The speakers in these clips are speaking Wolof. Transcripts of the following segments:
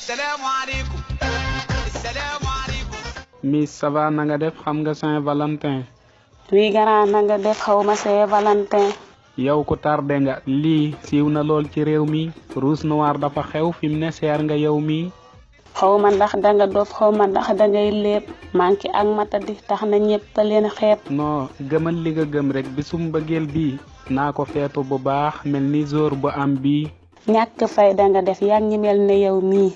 Assalamualaikum. Assalamualaikum. Miss ça va na nga def xam nga Saint-Valentin. Oui grand na nga def xawma Saint-Valentin. yow ko tardé nga lii siiw na lool ci réew mi rouge noir dafa xew fi mu ne seer nga yow mi xawma ndax da nga dof xawma ndax da ngay lépp manki ak matadi tax na ñepp leen xeeb. non gëmal li nga gëm rek bisum bëggeel bi naa ko feetu bu baax mel ni jour bu am bi ñàkk fay da nga def yaa ngi mel ne yow mi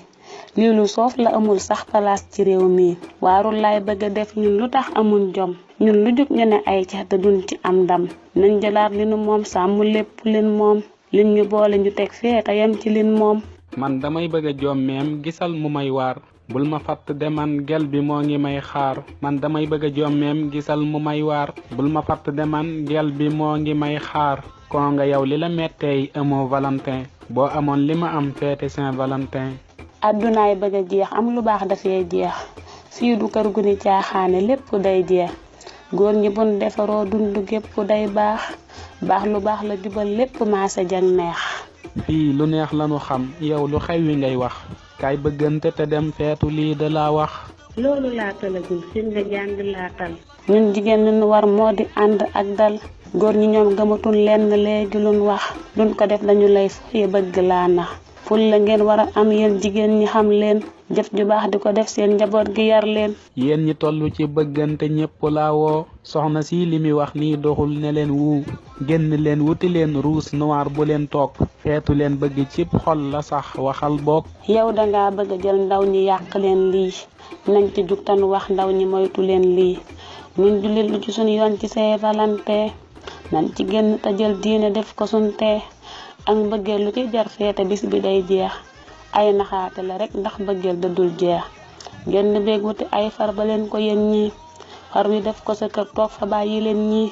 lii lu soof la amul sax place ci réew mi waarul lay bëgg def ñun lu tax amul jom ñun lu juk ñu ne ay ci te duñ ci am ndam nañ jëlaat li nu moom sàmm lépp leen moom liñ ñu boole ñu teg fee te yam ci leen moom man damay bëgg jommeem gisal mu may waar bul ma fatt de man gel bi moo ngi may xaar man damay bëgg jommeem gisal mu may waar bul ma fatt de man gel bi moo ngi may xaar ko nga yow li la mettey amoo Valentin boo amoon li ma am feete Saint-Valentin addunaay bëgg jeex am lu baax dafay jeex fii du kër gu ni caaxaane lépp day jeex góor ñi bon defaroo dundu gépp day baax baax lu baax la jubal lépp maasa jang neex fii lu neex lanu xam yow lu xew wi ngay wax kay bëggante te dem feetu lii de la wax loolu laa talagul fi nga jàng laatal ñun jigéen ñu war moo di ànd ak dal góor ñi ñoom gëmatul lenn léegi luñ wax luñ ko def dañu lay foye bëgg laa nax ful la ngeen wara am yeen jigéen ñi xam leen jëf ju baax diko def seen njaboot gi yar leen yeen ñi tollu ci bëggante ñepp la wo soxna si limi wax ni doxul ne leen wu genn leen wuti leen rouge noir bu leen tok feetu leen bëgg ci xol la sax waxal bok yow da nga bëgg jël ndaw ñi yàq leen lii nañ ci juk tan wax ndaw ñi moytu leen lii ñun jullit lu ci suñu yoon ci Saint-Valentin nañ ci genn ta jël diine def ko sunte ak bëggel lu ci jar fété bis bi day jeex ay naxaate la rek ndax bëggel da dul jeex genn beeg wuti ay far ba leen ko yeen ñi far wi def ko sa kër tok fa bayyi leen ñi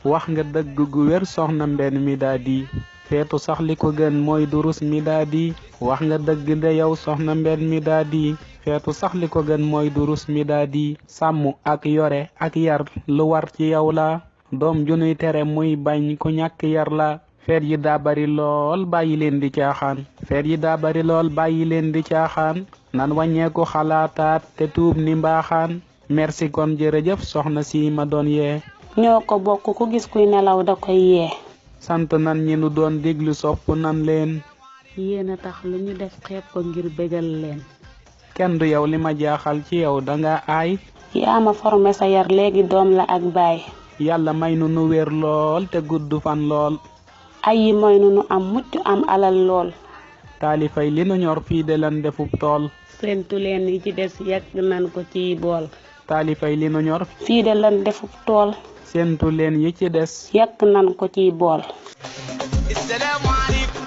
wax nga dëgg gu wër soxna mbenn mi daadi fétu sax li ko gën moy durus mi daadi wax nga dëgg de yow soxna mbenn mi daadi fétu sax li ko gën moy durus mi daadi sammu ak yore ak yar lu war ci yow la dom junuy téré muy bañ ku ñak yar la feet yi daa bari lool bàyyi leen di caaxaan feet yi daa bari lool bàyyi leen di caaxaan nan wàññeeku xalaataat te tuub ni mbaaxaan merci kon jërëjëf soxna si ma doon yee ñoo ko bokk ku gis kuy nelaw da koy yee sant nan ñi nu doon diglu sopp nan leen yéena tax lu ñu def xeeb ko ngir bégal leen kenn du yow li ma jaaxal ci yow da nga aay yaa ma formé sa yar léegi doom la ak baay yàlla may nu nu wér lool te gudd fan lool ay moy nu am mucc am alal lool talifay li nu ñor fi de lan defub tool sentu leen yi ci des yak nan ko ci bool talifay li nu ñor fi de lan defub tool sentu leen yi ci des yak nan ko ci bool Assalamu alaykum.